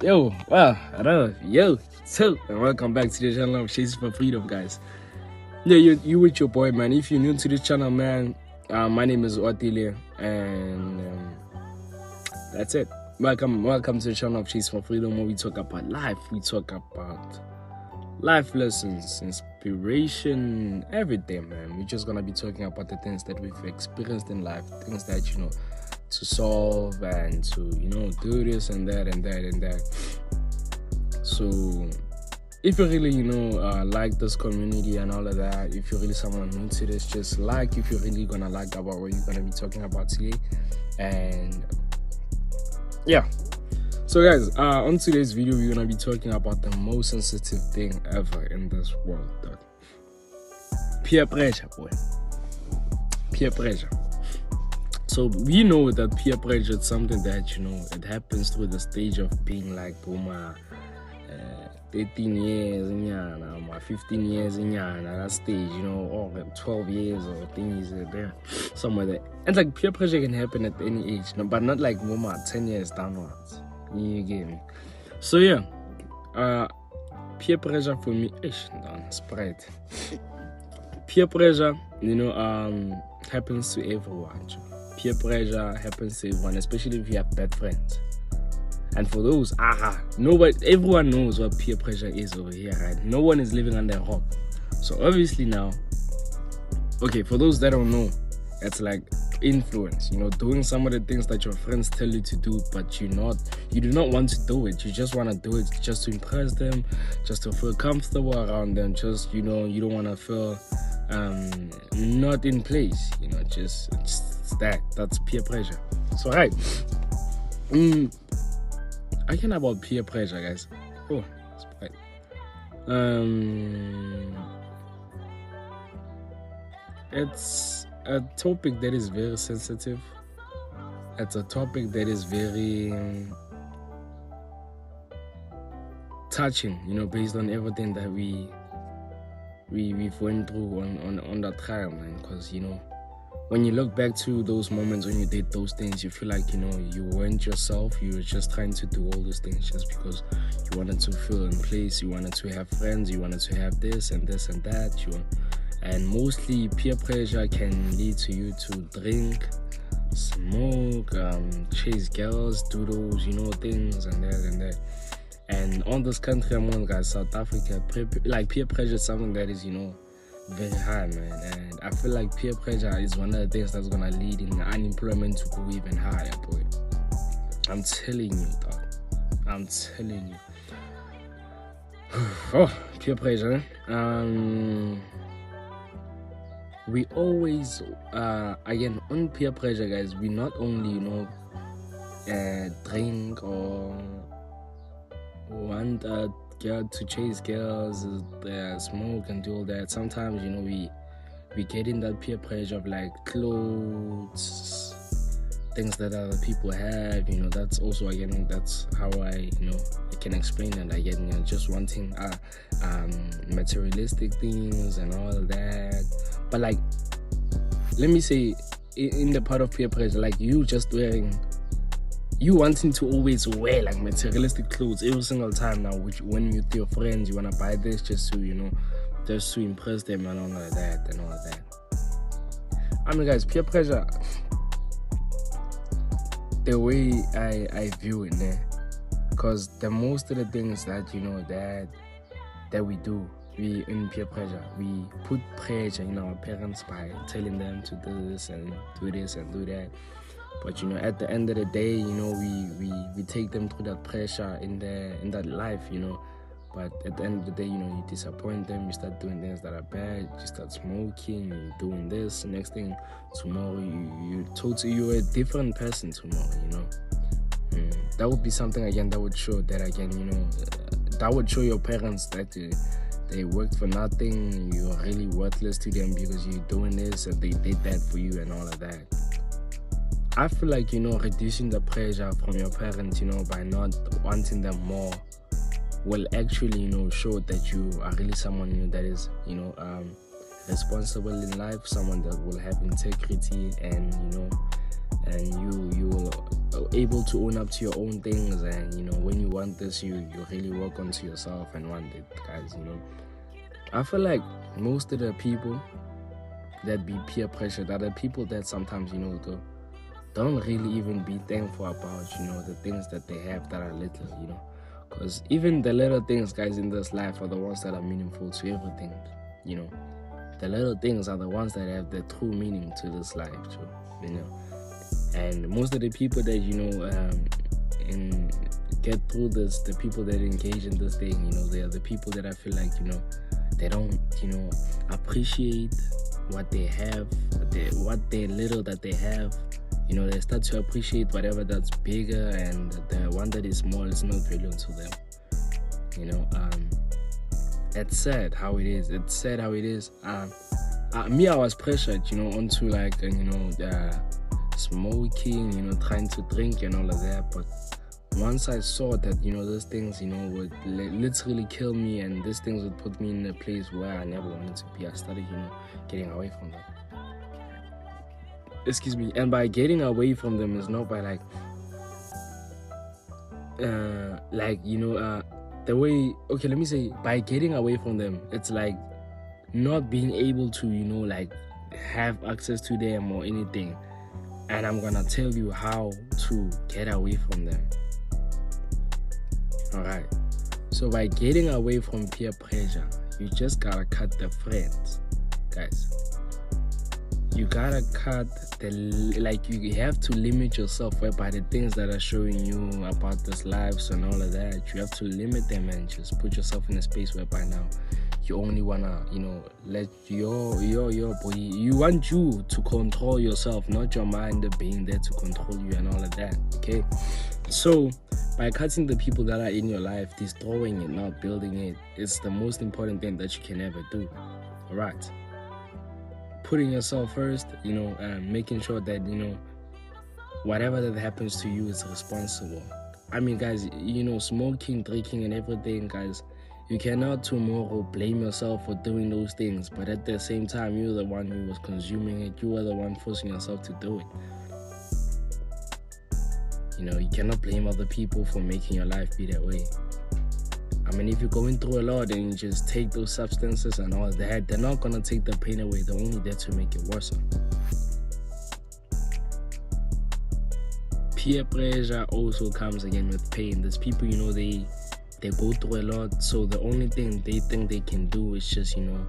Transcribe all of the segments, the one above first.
So, and welcome back to the channel of Chasing for Freedom, guys. Yeah, you with your boy, man. If you're new to this channel, man, my name is Otile, and that's it. Welcome to the channel of Chasing for Freedom, where we talk about life, we talk about life lessons, inspiration, everything, man. We're just gonna be talking about the things that we've experienced in life, things that to solve and to do this and that and that and that. So if you really like this community and all of that, if you're really someone new to this, just like, if you're really gonna like about what you're gonna be talking about today. And yeah, so guys, on today's video we're gonna be talking about the most sensitive thing ever in this world, dog. Peer pressure, boy. Peer pressure. So we know that peer pressure is something that it happens through the stage of being like 13 years in Yana, 15 years in Yana, that stage, or 12 years or things there, somewhere there. And like peer pressure can happen at any age, but not like 10 years downwards. You get me? So yeah, peer pressure for me, Sprite. Peer pressure, happens to everyone. Peer pressure happens to everyone, especially if you have bad friends. And for those, everyone knows what peer pressure is over here, right? No one is living under a rock. So obviously now, okay, for those that don't know, it's like influence, doing some of the things that your friends tell you to do, but you do not want to do it. You just want to do it just to impress them, just to feel comfortable around them, just, you don't want to feel not in place, just that's peer pressure. So right, again about peer pressure, guys. Oh, that's right. It's a topic that is very sensitive. It's a topic that is very touching, based on everything that we've went through on that time, man. Because when you look back to those moments when you did those things, you feel like you weren't yourself. You were just trying to do all those things just because you wanted to feel in place, you wanted to have friends, you wanted to have this and this and that. And mostly peer pressure can lead to you to drink, smoke, chase girls, do those things and that and that. And on this country I'm on, guys, South Africa, peer pressure is something that is very high, man. And I feel like peer pressure is one of the things that's gonna lead in unemployment to go even higher, boy. I'm telling you, dog. I'm telling you. Oh, peer pressure. We always again on peer pressure, guys, we not only drink or want to chase girls, smoke and do all that. Sometimes we get in that peer pressure of like clothes, things that other people have. That's also, again, that's how I can explain it. Again, just wanting materialistic things and all that. But like, let me say, in the part of peer pressure, like you wanting to always wear like materialistic clothes every single time now, which when you're with your friends, you want to buy this just to just to impress them and all of that and all of that. I mean, guys, peer pressure, the way I view it there, because the most of the things that that we do, we in peer pressure, we put pressure in our parents by telling them to do this and do this and do that. But at the end of the day, we take them through that pressure in that life, But at the end of the day, you disappoint them. You start doing things that are bad. You start smoking. You're doing this. Next thing, tomorrow you're a different person tomorrow. That would be something again that would show that that would show your parents that they worked for nothing. You're really worthless to them because you're doing this and they did that for you and all of that. I feel like, reducing the pressure from your parents, by not wanting them more, will actually, show that you are really someone, that is, responsible in life, someone that will have integrity, and, and you will able to own up to your own things, and you know, when you want this, you really work onto yourself and want it, guys. You know, I feel like most of the people that be peer pressured are the people that sometimes, you know, don't really even be thankful about, you know, the things that they have that are little, you know, because even the little things, guys, in this life are the ones that are meaningful to everything, you know. The little things are the ones that have the true meaning to this life too, you know. And most of the people that, you know, get through this, the people that engage in this thing, you know, they are the people that I feel like, you know, they don't, you know, appreciate what they have, what they little that they have. You know, they start to appreciate whatever that's bigger, and the one that is small is not valuable to them. You know, it's sad how it is. It's sad how it is. Me, I was pressured, you know, onto like, you know, smoking, you know, trying to drink and all of that. But once I saw that, you know, those things, you know, would literally kill me, and these things would put me in a place where I never wanted to be, I started, you know, getting away from them. Excuse me. And by getting away from them is not by like you know, the way, okay, let me say, by getting away from them, it's like not being able to, you know, like have access to them or anything. And I'm gonna tell you how to get away from them. Alright, so by getting away from peer pressure, you just gotta cut the friends, guys. You gotta cut you have to limit yourself by the things that are showing you about this lives and all of that. You have to limit them and just put yourself in a space whereby now you only wanna, you know, let your body, you want you to control yourself, not your mind being there to control you and all of that. Okay, so by cutting the people that are in your life, destroying it, not building it, is the most important thing that you can ever do. All right, putting yourself first, you know, making sure that, you know, whatever that happens to you is responsible. I mean, guys, you know, smoking, drinking and everything, guys, you cannot tomorrow blame yourself for doing those things, but at the same time, you're the one who was consuming it. You were the one forcing yourself to do it. You know, you cannot blame other people for making your life be that way. I mean, if you're going through a lot and you just take those substances and all that, they're not going to take the pain away. They're only there to make it worse. Peer pressure also comes again with pain. There's people, you know, they go through a lot, so the only thing they think they can do is just, you know,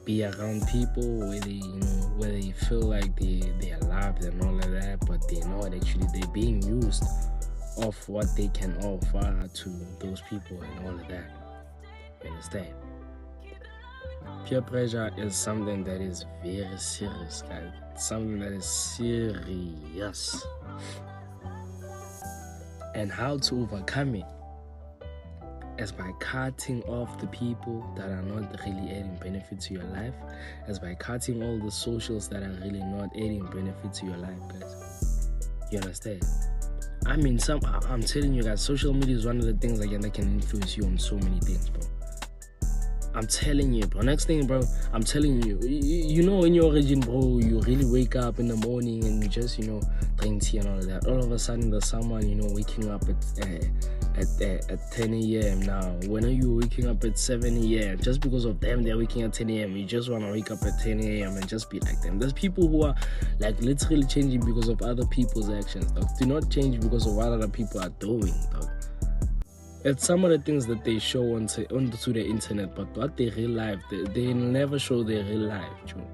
be around people where they, you know, where they feel like they are loved and all of that, but they're not actually. They're being used of what they can offer to those people and all of that. You understand? Peer pressure is something that is very serious, guys. Something that is serious. And how to overcome it is by cutting off the people that are not really adding benefit to your life, as by cutting all the socials that are really not adding benefit to your life, guys. You understand? I mean, I'm telling you guys, social media is one of the things again that can influence you on so many things, bro. I'm telling you, bro. Next thing, bro, I'm telling you, you know, in your origin, bro, you really wake up in the morning and you just, you know, drink tea and all of that. All of a sudden, there's someone, you know, waking up at 10 a.m. now. When are you waking up at 7 a.m.? Just because of them, they're waking at 10 a.m. You just want to wake up at 10 a.m. and just be like them. There's people who are like literally changing because of other people's actions, dog. Do not change because of what other people are doing, dog. It's some of the things that they show onto the internet, but what they real life, they never show their real life, Joe.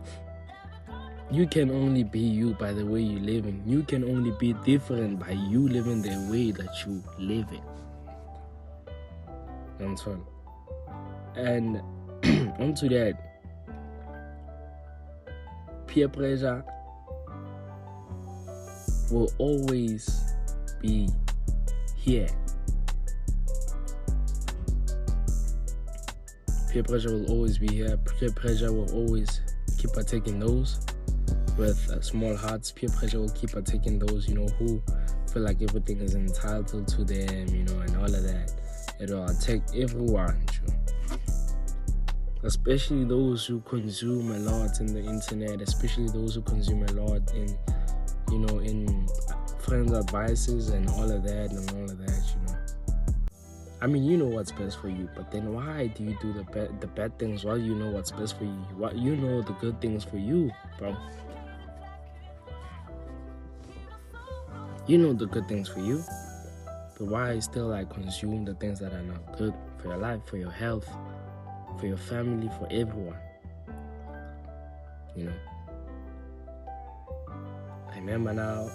You can only be you by the way you're living. You can only be different by you living the way that you live it. That's all. And onto that, peer pressure will always be here. Peer pressure will always be here. Peer pressure will always keep attacking those with small hearts. Peer pressure will keep attacking those, you know, who feel like everything is entitled to them, you know, and all of that. It will attack everyone, especially those who consume a lot in the internet, especially those who consume a lot in, you know, friends' advices and all of that, you know. I mean, you know what's best for you, but then why do you do the bad things while you know what's best for you? What you know the good things for you, bro. You know the good things for you, but why still like consume the things that are not good for your life, for your health, for your family, for everyone? You know. I remember now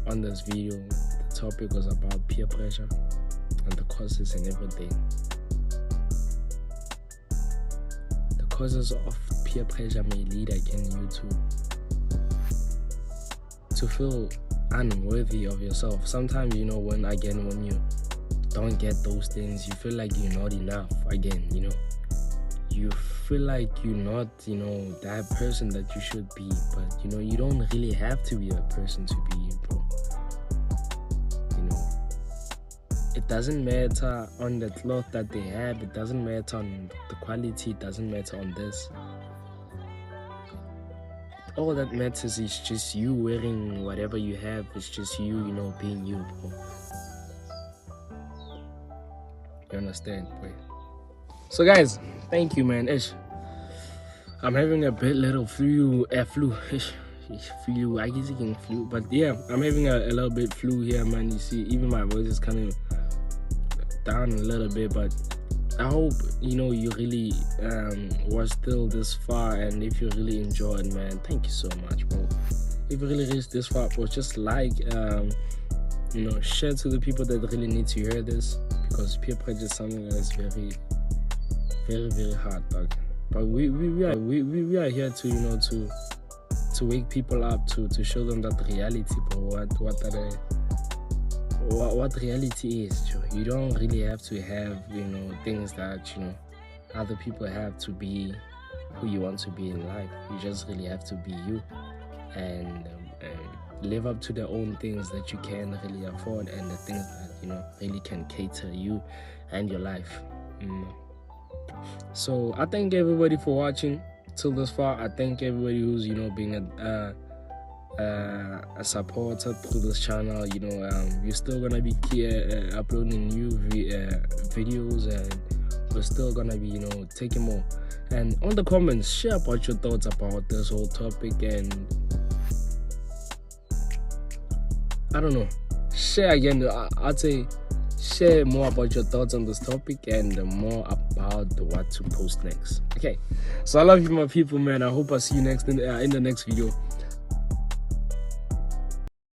on this video, the topic was about peer pressure and the causes and everything. The causes of peer pressure may lead again you to feel unworthy of yourself. Sometimes, you know, when you don't get those things, you feel like you're not enough again, you know. You feel like you're not, you know, that person that you should be, but you know, you don't really have to be that person to be you, bro. You know, it doesn't matter on the cloth that they have, it doesn't matter on the quality, it doesn't matter on this. All that matters is just you wearing whatever you have. It's just you, you know, being you, bro. You understand, boy? So guys, thank you, man. I'm having a bit little flu. Flu, I guess you can flu, but yeah, I'm having a little bit flu here, man. You see, even my voice is kind of down a little bit, but I hope, you know, you really was still this far, and if you really enjoyed, man, thank you so much, bro. If you really reached this far, bro, just like, you know, share to the people that really need to hear this, because peer pressure is something that is very, very, very hard, dog. But we are here to, you know, to wake people up, to show them that reality, bro, what reality is. You don't really have to have, you know, things that, you know, other people have to be who you want to be in life. You just really have to be you and live up to the own things that you can really afford, and the things that, you know, really can cater you and your life. So I thank everybody for watching till this far. I thank everybody who's, you know, being a supporter through this channel. You know, we're still gonna be uploading new videos, and we're still gonna be, you know, taking more. And on the comments, share about your thoughts about this whole topic, and I don't know, share again. I'd say share more about your thoughts on this topic and more about what to post next. Okay, so I love you, my people, man. I hope I see you next in the next video.